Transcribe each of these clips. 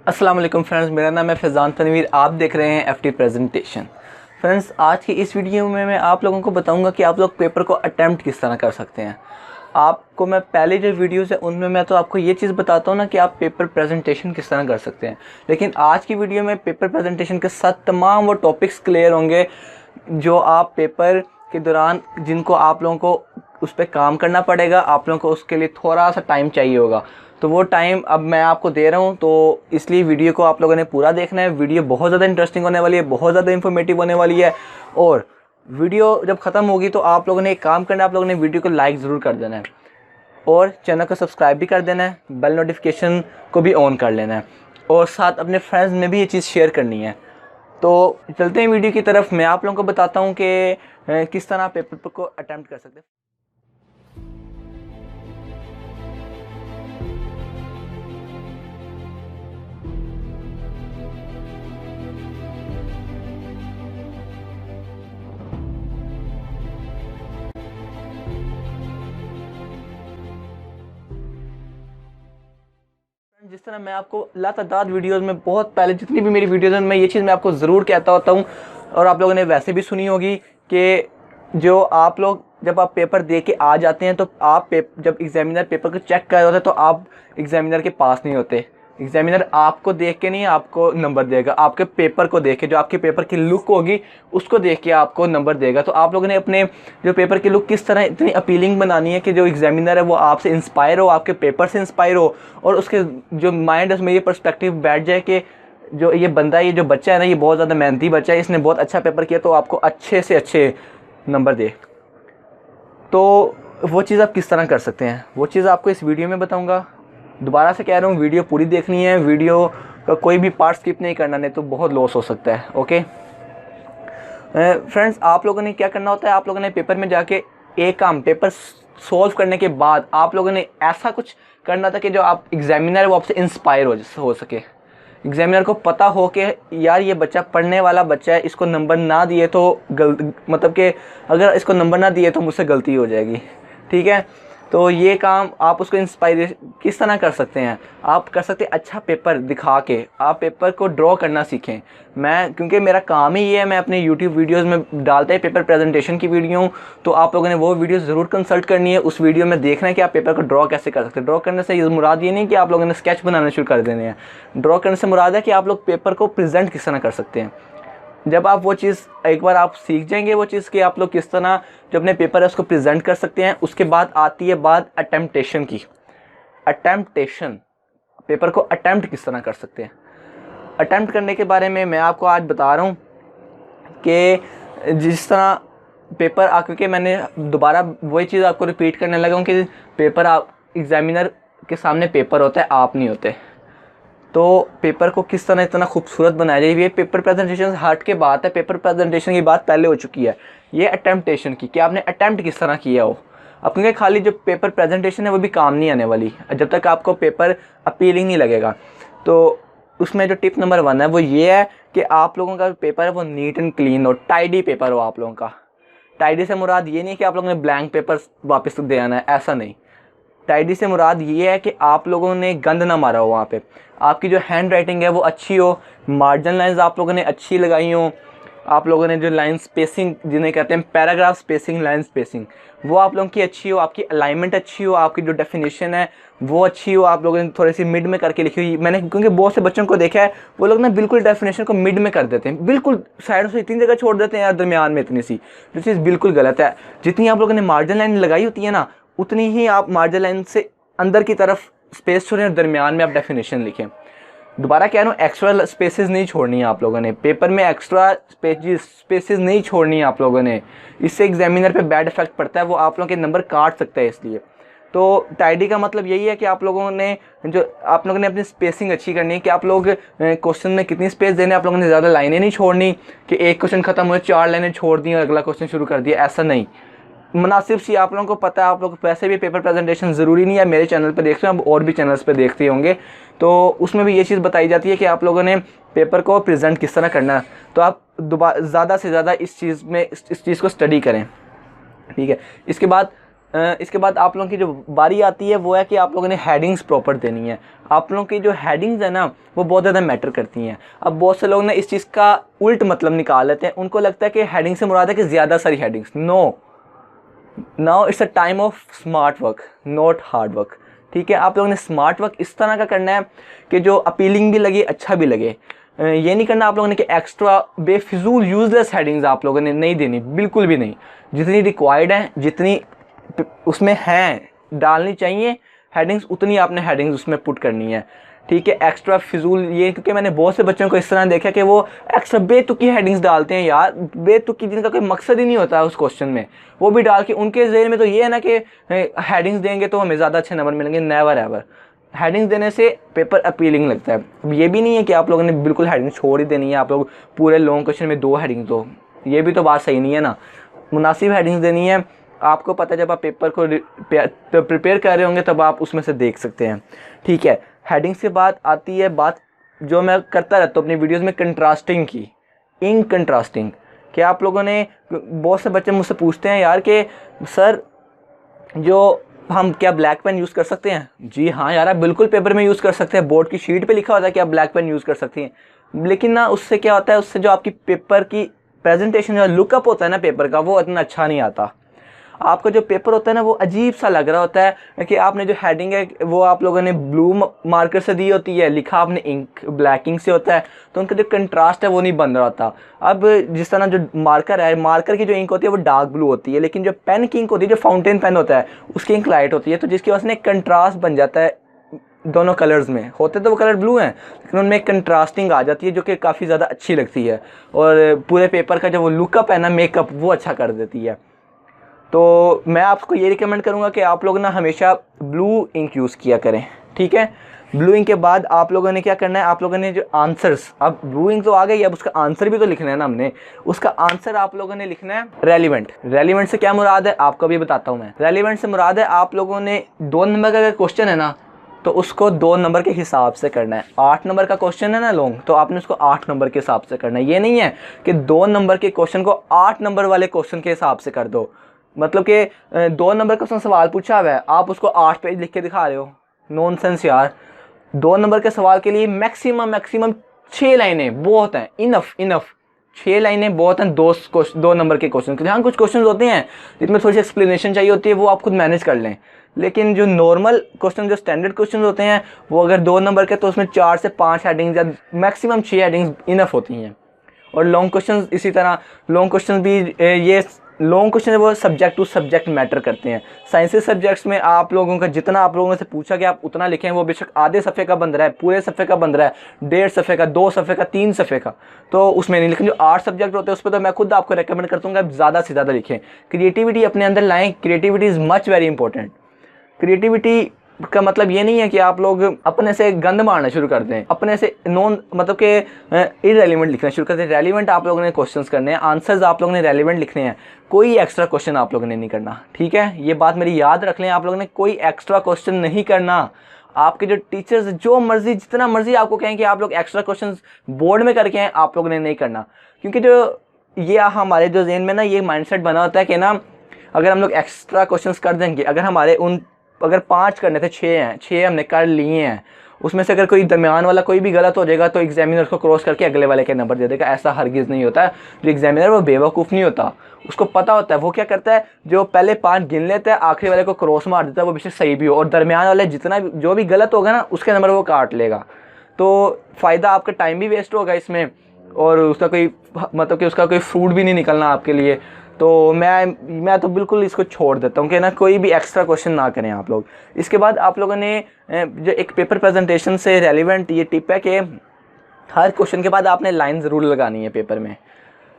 अस्सलाम वालेकुम फ्रेंड्स, मेरा नाम है फैज़ान तनवीर। आप देख रहे हैं एफटी प्रेजेंटेशन। फ्रेंड्स, आज की इस वीडियो में मैं आप लोगों को बताऊंगा कि आप लोग पेपर को अटैम्प्ट किस तरह कर सकते हैं। आपको मैं पहले जो वीडियोस है उनमें मैं तो आपको ये चीज़ बताता हूँ ना कि आप पेपर प्रेजेंटेशन किस तरह कर सकते हैं, लेकिन आज की वीडियो में पेपर प्रेजेंटेशन के साथ तमाम वो टॉपिक्स क्लियर होंगे जो आप पेपर के दौरान जिनको आप लोगों को उस पर काम करना पड़ेगा। आप लोगों को उसके लिए थोड़ा सा टाइम चाहिए होगा, तो वो टाइम अब मैं आपको दे रहा हूँ, तो इसलिए वीडियो को आप लोगों ने पूरा देखना है। वीडियो बहुत ज़्यादा इंटरेस्टिंग होने वाली है, बहुत ज़्यादा इन्फॉर्मेटिव होने वाली है। और वीडियो जब ख़त्म होगी तो आप लोगों ने एक काम करना है, आप लोगों ने वीडियो को लाइक ज़रूर कर देना है और चैनल को सब्सक्राइब भी कर देना है, बेल नोटिफिकेशन को भी ऑन कर लेना है और साथ अपने फ्रेंड्स में भी ये चीज़ शेयर करनी है। तो चलते हैं वीडियो की तरफ। मैं आप लोगों को बताता हूँ कि किस तरह पेपर को अटैम्प्ट कर सकते हैं। जिस तरह मैं आपको लातादाद वीडियोस में बहुत पहले जितनी भी मेरी वीडियोस हैं, मैं ये चीज़ मैं आपको ज़रूर कहता होता हूँ और आप लोगों ने वैसे भी सुनी होगी कि जो आप लोग जब आप पेपर दे के आ जाते हैं तो आप जब एग्जामिनर पेपर को चेक कर रहे होते हैं तो आप एग्जामिनर के पास नहीं होते। एग्जामिनर आपको देख के नहीं आपको नंबर देगा, आपके पेपर को देख के, जो आपके पेपर की लुक होगी उसको देख के आपको नंबर देगा। तो आप लोगों ने अपने जो पेपर की लुक किस तरह इतनी अपीलिंग बनानी है कि जो एग्जामिनर है वो आपसे इंस्पायर हो, आपके पेपर से इंस्पायर हो और उसके जो माइंड उसमें ये पर्सपेक्टिव बैठ जाए कि जो ये बंदा, ये जो बच्चा है ना, ये बहुत ज़्यादा मेहनती बच्चा है, इसने बहुत अच्छा पेपर किया, तो आपको अच्छे से अच्छे नंबर दे। तो वो चीज़ आप किस तरह कर सकते हैं, वो चीज़ आपको इस वीडियो में बताऊँगा। दोबारा से कह रहा हूँ, वीडियो पूरी देखनी है, वीडियो का कोई भी पार्ट स्किप नहीं करना, नहीं तो बहुत लॉस हो सकता है। ओके फ्रेंड्स, आप लोगों ने क्या करना होता है, आप लोगों ने पेपर में जाके एक काम, पेपर सॉल्व करने के बाद आप लोगों ने ऐसा कुछ करना था कि जो आप एग्जामिनर है वो आपसे इंस्पायर हो सके। एग्जामिनर को पता हो कि यार ये बच्चा पढ़ने वाला बच्चा है, इसको नंबर ना दिए तो मतलब कि अगर इसको नंबर ना दिए तो मुझसे गलती हो जाएगी। ठीक है, तो ये काम आप उसको इंस्पायर किस तरह कर सकते हैं, आप कर सकते हैं अच्छा पेपर दिखा के। आप पेपर को ड्रॉ करना सीखें। मैं, क्योंकि मेरा काम ही ये है, मैं अपने यूट्यूब वीडियोस में डालता है पेपर प्रेजेंटेशन की वीडियो, तो आप लोगों ने वो वीडियो ज़रूर कंसल्ट करनी है। उस वीडियो में देखना है कि आप पेपर को ड्रॉ कैसे कर सकते हैं। ड्रॉ करने से ये मुराद ये नहीं कि आप लोगों ने स्केच बनाना शुरू कर देने हैं। ड्रॉ करने से मुराद है कि आप लोग पेपर को प्रेजेंट किस तरह कर सकते हैं। जब आप वो चीज़ एक बार आप सीख जाएंगे, वो चीज़ कि आप लोग किस तरह जो अपने पेपर है उसको प्रेजेंट कर सकते हैं, उसके बाद आती है बात अटेम्प्टेशन की। अटेम्प्टेशन, पेपर को अटेम्प्ट किस तरह कर सकते हैं। अटेम्प्ट करने के बारे में मैं आपको आज बता रहा हूँ कि जिस तरह पेपर क्योंकि मैंने दोबारा वही चीज़ आपको रिपीट करने लगा हूँ कि पेपर आप एग्जामिनर के सामने पेपर होता है, आप नहीं होते। तो पेपर को किस तरह इतना खूबसूरत बनाया जाए, ये पेपर प्रेजेंटेशन हट के बात है। पेपर प्रेजेंटेशन की बात पहले हो चुकी है, ये अटेम्प्टेशन की, कि आपने अटेम्प्ट किस तरह किया हो। अब क्योंकि खाली जो पेपर प्रेजेंटेशन है वो भी काम नहीं आने वाली जब तक आपको पेपर अपीलिंग नहीं लगेगा। तो उसमें जो टिप नंबर 1 है वो ये है कि आप लोगों का पेपर है वो नीट एंड क्लीन हो, टाइडी पेपर हो आप लोगों का। टाइडी से मुराद ये नहीं कि आप लोगों ने ब्लैंक पेपर वापस दे आना है, ऐसा नहीं। टाइडी से मुराद ये है कि आप लोगों ने गंद ना मारा हो, वहाँ पे आपकी जो हैंड राइटिंग है वो अच्छी हो, मार्जिन लाइंस आप लोगों ने अच्छी लगाई हो, आप लोगों ने जो लाइन स्पेसिंग जिन्हें कहते हैं पैराग्राफ स्पेसिंग, लाइन स्पेसिंग, वो आप लोगों की अच्छी हो, आपकी अलाइनमेंट अच्छी हो, आपकी जो डेफिनेशन है वो अच्छी हो, आप लोगों ने थोड़ी सी मिड में करके लिखी हुई। मैंने क्योंकि बहुत से बच्चों को देखा है वो लोग ना बिल्कुल डेफिनेशन को मिड में कर देते हैं, बिल्कुल साइडों से इतनी जगह छोड़ देते हैं यार, दरमियान में इतनी सी, जो चीज़ बिल्कुल गलत है। जितनी आप लोगों ने मार्जिन लाइन लगाई होती है ना, उतनी ही आप मार्जिन लाइन से अंदर की तरफ स्पेस छोड़ें और दरमियान में आप डेफिनेशन लिखें। दोबारा कह रहा हूँ, एक्स्ट्रा स्पेसेस नहीं छोड़नी है आप लोगों ने, पेपर में एक्स्ट्रा स्पेसेस नहीं छोड़नी है आप लोगों ने। इससे एग्जामिनर पे बैड इफेक्ट पड़ता है, वो आप लोगों के नंबर काट सकता है। इसलिए तो टाइडी का मतलब यही है कि आप लोगों ने अपनी स्पेसिंग अच्छी करनी है, कि आप लोग क्वेश्चन में कितनी स्पेस देने, आप लोगों ने ज़्यादा लाइनें नहीं छोड़नी कि एक क्वेश्चन खत्म हुए 4 लाइनें छोड़ दी और अगला क्वेश्चन शुरू कर दिया, ऐसा नहीं। मुनासिब सी, आप लोगों को पता है, आप लोग वैसे भी पेपर प्रेजेंटेशन ज़रूरी नहीं है, मेरे चैनल पर देखते हैं, अब और भी चैनल्स पे देखते होंगे, तो उसमें भी ये चीज़ बताई जाती है कि आप लोगों ने पेपर को प्रेजेंट किस तरह करना है। तो आप ज़्यादा से ज़्यादा इस चीज़ को स्टडी करें। ठीक है, इसके बाद इसके बाद आप लोगों की जो बारी आती है वो है कि आप लोगों ने हेडिंग्स प्रॉपर देनी है। आप लोगों की जो हेडिंग्स है ना वो बहुत ज़्यादा मैटर करती हैं। अब बहुत से लोग ना इस चीज़ का उल्ट मतलब निकाल लेते हैं, उनको लगता है कि हेडिंग से मुराद है कि ज़्यादा सारी headings. No, now it's a time of smart work not hard work. ठीक है, आप लोगों ने स्मार्ट वर्क इस तरह का करना है कि जो अपीलिंग भी लगे, अच्छा भी लगे। ये नहीं करना आप लोगों ने कि एक्स्ट्रा बेफिजूल यूजलेस हेडिंग्स आप लोगों ने नहीं देनी, बिल्कुल भी नहीं। जितनी रिक्वायर्ड है, जितनी उसमें हैं डालनी चाहिए हेडिंग्स, उतनी आपने हेडिंग्स उसमें पुट करनी है। ठीक है, एक्स्ट्रा फिजूल ये, क्योंकि मैंने बहुत से बच्चों को इस तरह देखा कि वो एक्स्ट्रा बेतुकी हेडिंग्स डालते हैं यार, बेतुकी जिनका कोई मकसद ही नहीं होता उस क्वेश्चन में, वो भी डाल के उनके ज़हन में तो ये है ना कि हेडिंग्स देंगे तो हमें ज़्यादा अच्छे नंबर मिलेंगे। नेवर एवर, हेडिंग्स देने से पेपर अपीलिंग लगता है। अब ये भी नहीं है कि आप लोगों ने बिल्कुल हेडिंग छोड़ ही देनी है, आप लोग पूरे लॉन्ग क्वेश्चन में 2 हेडिंग्स दो, ये भी तो बात सही नहीं है ना। मुनासिब हेडिंग्स देनी है। आपको पता है जब आप पेपर को प्रिपेयर कर रहे होंगे तब आप उसमें से देख सकते हैं। ठीक है, हेडिंग्स के बाद आती है बात जो मैं करता रहता हूँ अपनी वीडियोस में, कंट्रास्टिंग की। इंक कंट्रास्टिंग, कि आप लोगों ने, बहुत से बच्चे मुझसे पूछते हैं यार कि सर जो हम क्या ब्लैक पेन यूज़ कर सकते हैं? जी हाँ यार, आप बिल्कुल पेपर में यूज़ कर सकते हैं। बोर्ड की शीट पे लिखा होता है कि आप ब्लैक पेन यूज़ कर सकती हैं, लेकिन ना उससे क्या होता है, उससे जो आपकी पेपर की प्रेजेंटेशन, जो लुकअप होता है ना पेपर का, वो इतना अच्छा नहीं आता। आपका जो पेपर होता है ना वो अजीब सा लग रहा होता है कि आपने जो हेडिंग है वो आप लोगों ने ब्लू मार्कर से दी होती है, लिखा आपने इंक ब्लैक इंक से होता है, तो उनका जो कंट्रास्ट है वो नहीं बन रहा होता। अब जिस तरह जो मार्कर है, मार्कर की जो इंक होती है वो डार्क ब्लू होती है, लेकिन जो पेन की इंक होती है, जो फाउंटेन पेन होता है, उसकी इंक लाइट होती है, तो जिसकी वजह से एक कंट्रास्ट बन जाता है। दोनों कलर्स में होते तो वो कलर ब्लू हैं, लेकिन उनमें एक कंट्रास्टिंग आ जाती है जो कि काफ़ी ज़्यादा अच्छी लगती है, और पूरे पेपर का जो वो लुकअप है ना, मेकअप, वो अच्छा कर देती है। तो मैं आपको ये रिकमेंड करूँगा कि आप लोग ना हमेशा ब्लू इंक यूज़ किया करें। ठीक है, ब्लू इंक के बाद आप लोगों ने क्या करना है, आप लोगों ने जो आंसर्स, अब ब्लू इंक तो आ गई, अब उसका आंसर भी तो लिखना है ना हमने। उसका आंसर आप लोगों ने लिखना है रेलिवेंट। रेलिवेंट से क्या मुराद है आपको भी बताता हूँ मैं। रेलिवेंट से मुराद है आप लोगों ने 2 नंबर का अगर क्वेश्चन है ना तो उसको 2 नंबर के हिसाब से करना है। 8 नंबर का क्वेश्चन है ना लॉन्ग, तो आपने उसको 8 नंबर के हिसाब से करना है। ये नहीं है कि 2 नंबर के क्वेश्चन को 8 नंबर वाले क्वेश्चन के हिसाब से कर दो, मतलब कि 2 नंबर का उसने सवाल पूछा हुआ है, आप उसको 8 पेज लिख के दिखा रहे हो। नॉनसेंस यार। 2 नंबर के सवाल के लिए मैक्सिमम 6 लाइनें बहुत हैं, इनफ 6 लाइनें बहुत हैं 2 नंबर के क्वेश्चन के लिए। हाँ, कुछ क्वेश्चन होते हैं जिसमें थोड़ी सी एक्सप्लेनेशन चाहिए होती है, वो आप खुद मैनेज कर लें, लेकिन जो नॉर्मल क्वेश्चन, जो स्टैंडर्ड क्वेश्चन होते हैं, वो अगर 2 नंबर के तो उसमें 4 से 5 हेडिंग्स या मैक्सिमम 6 हेडिंग्स इनफ होती हैं। और लॉन्ग क्वेश्चन इसी तरह, लॉन्ग क्वेश्चन भी ये लॉन्ग क्वेश्चन है वो सब्जेक्ट टू सब्जेक्ट मैटर करते हैं। साइंसेस सब्जेक्ट्स में आप लोगों का जितना आप लोगों से पूछा कि आप उतना लिखें, वो बेशक आधे सफ़े का बन रहा है, पूरे सफ़े का बन रहा है, 1.5 सफ़े का, 2 सफ़े का, 3 सफ़े का, तो उसमें नहीं। लेकिन जो 8 सब्जेक्ट होते हैं उस पर तो मैं खुद आपको रेकमेंड करता हूँ कि आप ज़्यादा से ज़्यादा लिखें। क्रिएटिविटी अपने अंदर लाएँ, creativity is much very important. Creativity का मतलब ये नहीं है कि आप लोग अपने से गंद मारना शुरू कर दें, अपने से मतलब कि इररेलेवेंट लिखना शुरू कर दें। रेलिवेंट आप लोगों ने क्वेश्चंस करने हैं, आंसर्स आप लोगों ने रेलिवेंट लिखने हैं, कोई एक्स्ट्रा क्वेश्चन आप लोगों ने नहीं करना। ठीक है, ये बात मेरी याद रख लें, आप लोगों ने कोई एक्स्ट्रा क्वेश्चन नहीं करना। आपके जो टीचर्स जो मर्जी, जितना मर्जी आपको कहें कि आप लोग एक्स्ट्रा क्वेश्चन बोर्ड में करके हैं, आप लोगों ने नहीं करना। क्योंकि जो ये हमारे जो ज़हन में ना ये माइंडसेट बना होता है कि ना अगर हम लोग एक्स्ट्रा क्वेश्चंस कर देंगे, अगर हमारे अगर 5 करने थे, 6 हमने कर लिए हैं, उसमें से अगर कोई दरमियान वाला कोई भी गलत हो जाएगा तो एग्जामिनर उसको क्रॉस करके अगले वाले के नंबर दे देगा। ऐसा हरगिज़ नहीं होता है। जो एग्जामिनर वो बेवकूफ़ नहीं होता, उसको पता होता है। वो क्या करता है, जो पहले 5 गिन लेता है, आखिरी वाले को क्रॉस मार देता है, वो बेशक सही भी हो, और दरमियान वाले जितना भी जो भी गलत होगा ना उसके नंबर वो काट लेगा। तो फ़ायदा, आपका टाइम भी वेस्ट होगा इसमें, और उसका कोई मतलब कि उसका कोई फ्रूट भी नहीं निकलना आपके लिए। तो मैं तो बिल्कुल इसको छोड़ देता हूँ कि ना कोई भी एक्स्ट्रा क्वेश्चन ना करें आप लोग। इसके बाद आप लोगों ने जो एक पेपर प्रेजेंटेशन से रेलिवेंट ये टिप है कि हर क्वेश्चन के बाद आपने लाइन ज़रूर लगानी है पेपर में।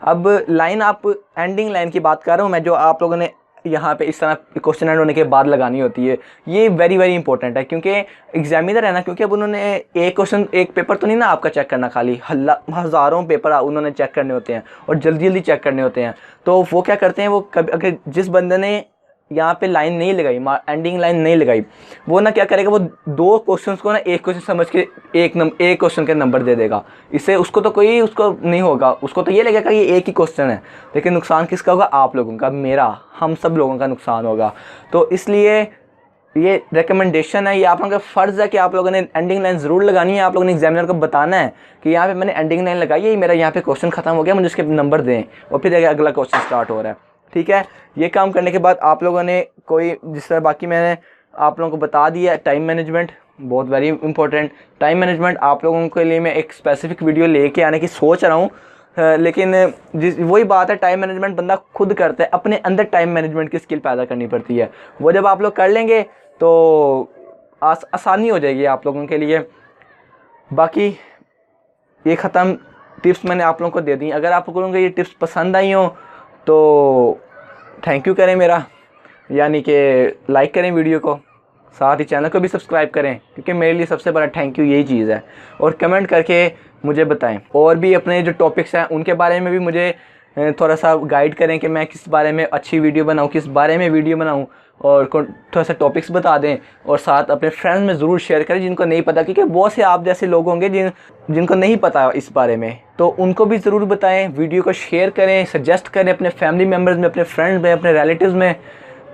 अब लाइन, आप एंडिंग लाइन की बात कर रहा हूँ मैं, जो आप लोगों ने यहाँ पे इस तरह क्वेश्चन एंड होने के बाद लगानी होती है, ये वेरी वेरी इंपॉर्टेंट है। क्योंकि एग्जामिनर है ना, क्योंकि अब उन्होंने एक पेपर तो नहीं ना आपका चेक करना, खाली हज़ारों पेपर उन्होंने चेक करने होते हैं और जल्दी जल्दी चेक करने होते हैं। तो वो क्या करते हैं, वो कभी अगर जिस बंदे ने यहाँ पे लाइन नहीं लगाई, एंडिंग लाइन नहीं लगाई, वो ना क्या करेगा, वो 2 क्वेश्चंस को ना एक क्वेश्चन समझ के एक क्वेश्चन के नंबर दे देगा। इससे उसको तो कोई उसको नहीं होगा, उसको तो ये लगेगा कि ये एक ही क्वेश्चन है, लेकिन नुकसान किसका होगा, आप लोगों का, मेरा, हम सब लोगों का नुकसान होगा। तो इसलिए ये रिकमेंडेशन है, ये आप लोगों का फ़र्ज़ है कि आप लोगों ने एंडिंग लाइन ज़रूर लगानी है। आप लोगों ने एग्जामिनर को बताना है कि यहाँ पे मैंने एंडिंग लाइन लगाई है, मेरा यहाँ पे क्वेश्चन ख़त्म हो गया, मुझे उसके नंबर दें, और फिर अगला क्वेश्चन स्टार्ट हो रहा है। ठीक है, ये काम करने के बाद आप लोगों ने कोई, जिस तरह बाकी मैंने आप लोगों को बता दिया, टाइम मैनेजमेंट बहुत वेरी इंपॉर्टेंट। टाइम मैनेजमेंट आप लोगों के लिए मैं एक स्पेसिफिक वीडियो लेके आने की सोच रहा हूँ, लेकिन वही बात है, टाइम मैनेजमेंट बंदा खुद करता है, अपने अंदर टाइम मैनेजमेंट की स्किल पैदा करनी पड़ती है। वो जब आप लोग कर लेंगे तो आसानी हो जाएगी आप लोगों के लिए। बाकी ये ख़त्म, टिप्स मैंने आप लोगों को दे दी। अगर आप लोगों को ये टिप्स पसंद आई हो तो थैंक यू करें मेरा, यानी कि लाइक करें वीडियो को, साथ ही चैनल को भी सब्सक्राइब करें, क्योंकि मेरे लिए सबसे बड़ा थैंक यू यही चीज़ है। और कमेंट करके मुझे बताएं, और भी अपने जो टॉपिक्स हैं उनके बारे में भी मुझे थोड़ा सा गाइड करें कि मैं किस बारे में अच्छी वीडियो बनाऊं, किस बारे में वीडियो बनाऊं, और थोड़ा सा टॉपिक्स बता दें। और साथ अपने फ्रेंड्स में ज़रूर शेयर करें जिनको नहीं पता, क्योंकि बहुत से आप जैसे लोग होंगे जिनको नहीं पता इस बारे में, तो उनको भी ज़रूर बताएं। वीडियो को शेयर करें, सजेस्ट करें अपने फैमिली मेम्बर्स में, अपने फ्रेंड्स में, अपने रिलेटिव्स में।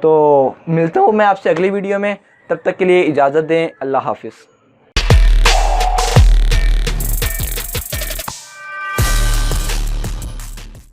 तो मिलता हूँ मैं आपसे अगली वीडियो में, तब तक के लिए इजाज़त दें। अल्लाह हाफिज़।